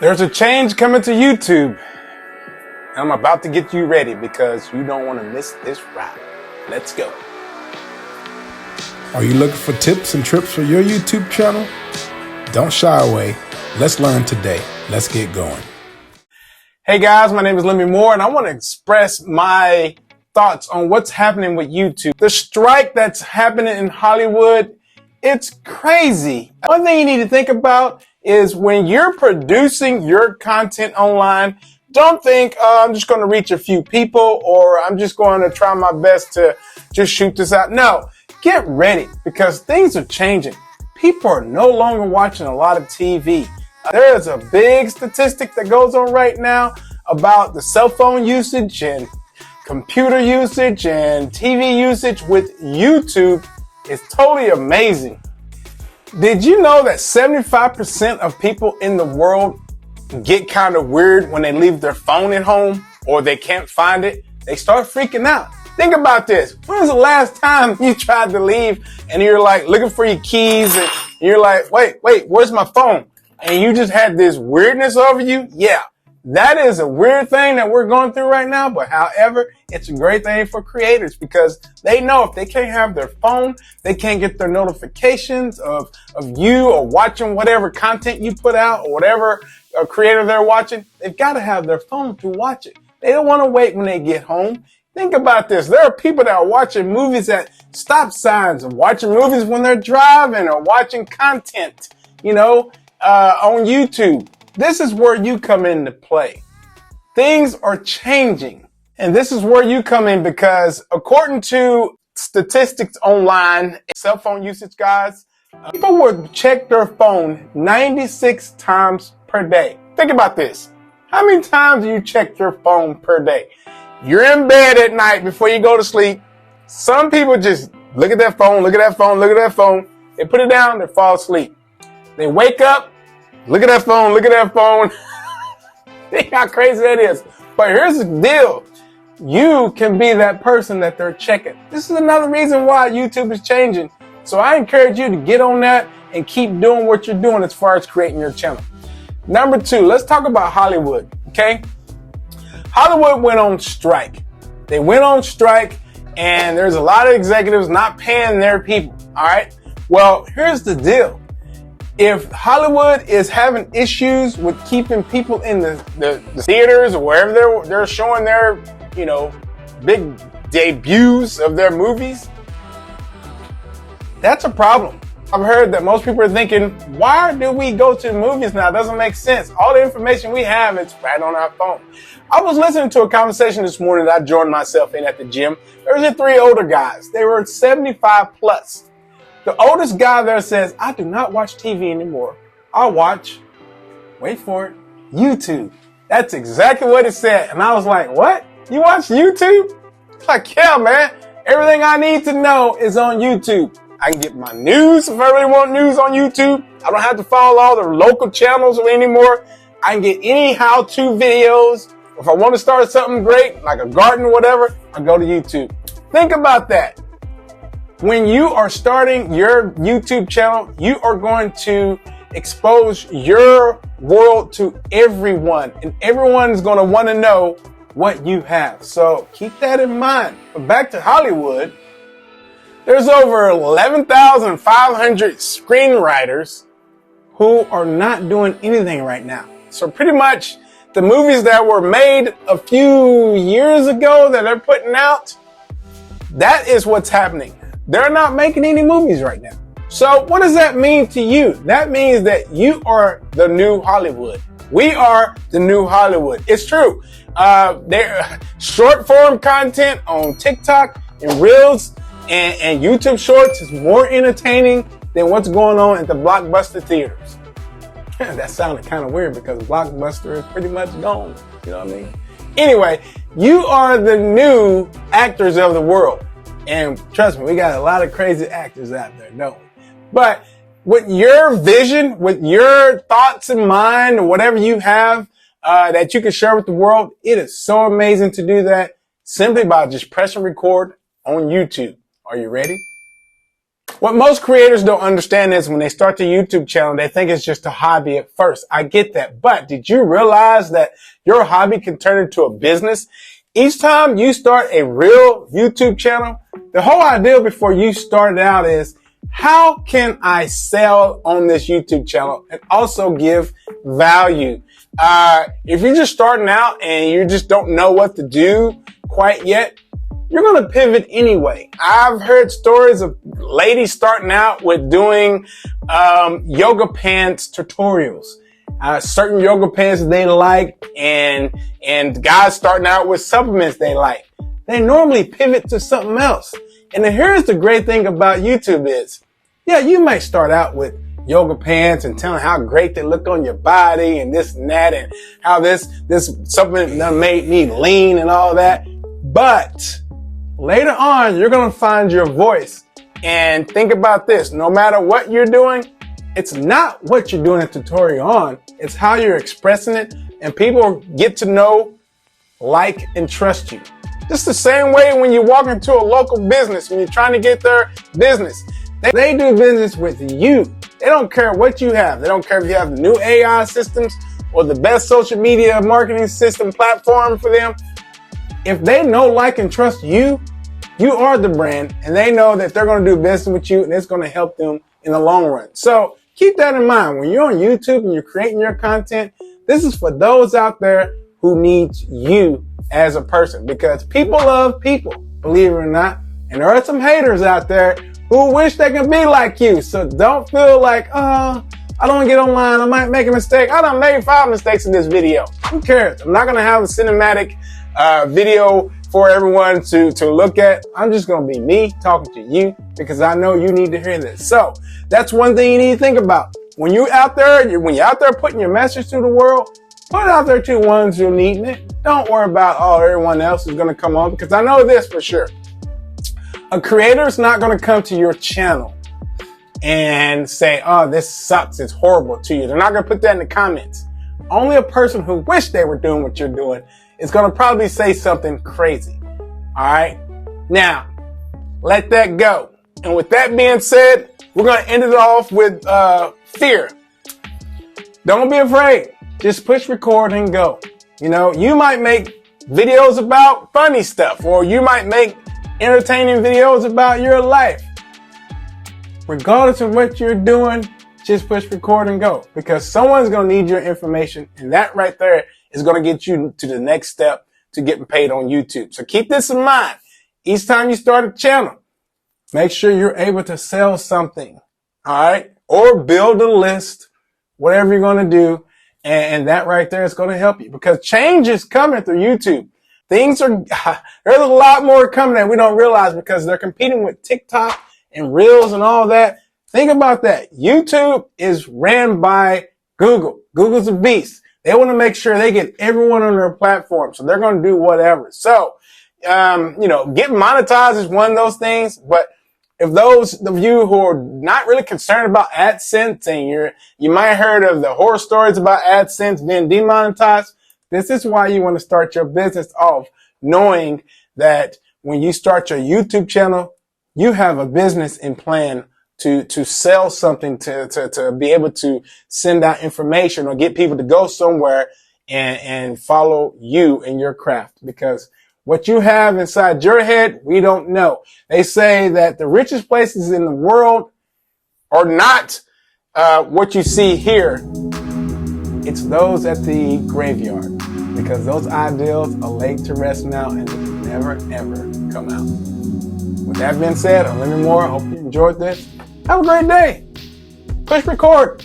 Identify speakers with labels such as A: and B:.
A: There's a change coming to YouTube. I'm about to get you ready because you don't want to miss this ride. Let's go.
B: Are you looking for tips and trips for your YouTube channel? Don't shy away. Let's learn today. Let's get going.
A: Hey guys, my name is Lemmy Moore and I want to express my thoughts on what's happening with YouTube. The strike that's happening in Hollywood, it's crazy. One thing you need to think about is when you're producing your content online, don't think, I'm just going to reach a few people or I'm just going to try my best to just shoot this out. No, get ready because things are changing. People are no longer watching a lot of TV. There is a big statistic that goes on right now about the cell phone usage and computer usage and TV usage with YouTube. It's totally amazing. Did you know that 75% of people in the world get kind of weird when they leave their phone at home or they can't find it? They start freaking out. Think about this. When was the last time you tried to leave and you're like looking for your keys and you're like, wait, where's my phone? And you just had this weirdness over you? Yeah, that is a weird thing that we're going through right now. But however, it's a great thing for creators because they know if they can't have their phone, they can't get their notifications of you or watching whatever content you put out or whatever creator they're watching. They've got to have their phone to watch it. They don't want to wait when they get home. Think about this. There are people that are watching movies at stop signs and watching movies when they're driving or watching content, on YouTube. This is where you come into play. Things are changing. And this is where you come in because according to statistics online, cell phone usage guys, people would check their phone 96 times per day. Think about this. How many times do you check your phone per day? You're in bed at night before you go to sleep. Some people just look at their phone, look at that phone, look at that phone. They put it down, they fall asleep. They wake up, look at that phone, look at that phone. Think how crazy that is. But here's the deal. You can be that person that they're checking. This is another reason why YouTube is changing. So I encourage you to get on that and keep doing what you're doing as far as creating your channel. Number 2, let's talk about Hollywood, okay? Hollywood went on strike. They went on strike and there's a lot of executives not paying their people, all right? Well, here's the deal. If Hollywood is having issues with keeping people in the theaters or wherever they're showing their, big debuts of their movies, that's a problem. I've heard that most people are thinking, why do we go to the movies now? It doesn't make sense. All the information we have is right on our phone. I was listening to a conversation this morning that I joined myself in at the gym. There was 3 older guys. They were 75 plus. The oldest guy there says, I do not watch TV anymore. I watch, wait for it, YouTube. That's exactly what it said. And I was like, what? You watch YouTube? Like, yeah, man. Everything I need to know is on YouTube. I can get my news if I really want news on YouTube. I don't have to follow all the local channels anymore. I can get any how-to videos. If I want to start something great, like a garden or whatever, I go to YouTube. Think about that. When you are starting your YouTube channel, you are going to expose your world to everyone, and everyone's going to want to know what you have. So keep that in mind. But back to Hollywood, there's over 11,500 screenwriters who are not doing anything right now. So pretty much the movies that were made a few years ago that they're putting out, that is what's happening. They're not making any movies right now. So what does that mean to you? That means that you are the new Hollywood. We are the new Hollywood. It's true. They're short form content on TikTok and Reels and YouTube Shorts is more entertaining than what's going on at the Blockbuster theaters. That sounded kind of weird because Blockbuster is pretty much gone. You know what I mean? Anyway, you are the new actors of the world. And trust me, we got a lot of crazy actors out there, don't we? But with your vision, with your thoughts in mind, or whatever you have that you can share with the world, it is so amazing to do that simply by just pressing record on YouTube. Are you ready? What most creators don't understand is when they start their YouTube channel, they think it's just a hobby at first. I get that. But did you realize that your hobby can turn into a business? Each time you start a real YouTube channel, the whole idea before you start it out is, how can I sell on this YouTube channel and also give value? If you're just starting out and you just don't know what to do quite yet, you're going to pivot anyway. I've heard stories of ladies starting out with doing yoga pants tutorials. Certain yoga pants they like, and guys starting out with supplements they like. They normally pivot to something else. And then here's the great thing about YouTube is, yeah, you might start out with yoga pants and telling how great they look on your body and this and that, and how this supplement done made me lean and all that. But later on, you're going to find your voice. And think about this. No matter what you're doing, it's not what you're doing a tutorial on. It's how you're expressing it. And people get to know, like, and trust you. Just the same way when you walk into a local business, when you're trying to get their business, they do business with you. They don't care what you have. They don't care if you have the new AI systems or the best social media marketing system platform for them. If they know, like, and trust you, you are the brand, and they know that they're going to do business with you, and it's going to help them in the long run. So keep that in mind. When you're on YouTube and you're creating your content, this is for those out there who need you as a person, because people love people, believe it or not. And there are some haters out there who wish they could be like you. So don't feel like, I don't want to get online, I might make a mistake. I done made 5 mistakes in this video. Who cares? I'm not going to have a cinematic video for everyone to look at. I'm just going to be me talking to you because I know you need to hear this. So that's one thing you need to think about. When you're out there putting your message to the world, put it out there to ones who are needing it. Don't worry about, everyone else is going to come on, because I know this for sure. A creator is not going to come to your channel and say, this sucks, it's horrible to you. They're not going to put that in the comments. Only a person who wish they were doing what you're doing is going to probably say something crazy. All right. Now, let that go. And with that being said, we're going to end it off with fear. Don't be afraid. Just push record and go. You know, you might make videos about funny stuff, or you might make entertaining videos about your life. Regardless of what you're doing, just push record and go, because someone's going to need your information, and that right there is going to get you to the next step to getting paid on YouTube. So keep this in mind. Each time you start a channel, make sure you're able to sell something, all right? Or build a list, whatever you're going to do. And that right there is going to help you, because change is coming through YouTube. There's a lot more coming that we don't realize, because they're competing with TikTok and Reels and all that. Think about that. YouTube is ran by Google. Google's a beast. They want to make sure they get everyone on their platform. So they're going to do whatever. So, getting monetized is one of those things. But if those of you who are not really concerned about AdSense, and you might have heard of the horror stories about AdSense being demonetized, this is why you want to start your business off knowing that when you start your YouTube channel, you have a business in plan to sell something, to be able to send out information or get people to go somewhere and follow you and your craft. Because what you have inside your head, we don't know. They say that the richest places in the world are not what you see here. It's those at the graveyard, because those ideals are laid to rest now and they can never, ever come out. With that being said, I'm Lemmy Moore. I hope you enjoyed this. Have a great day. Push record.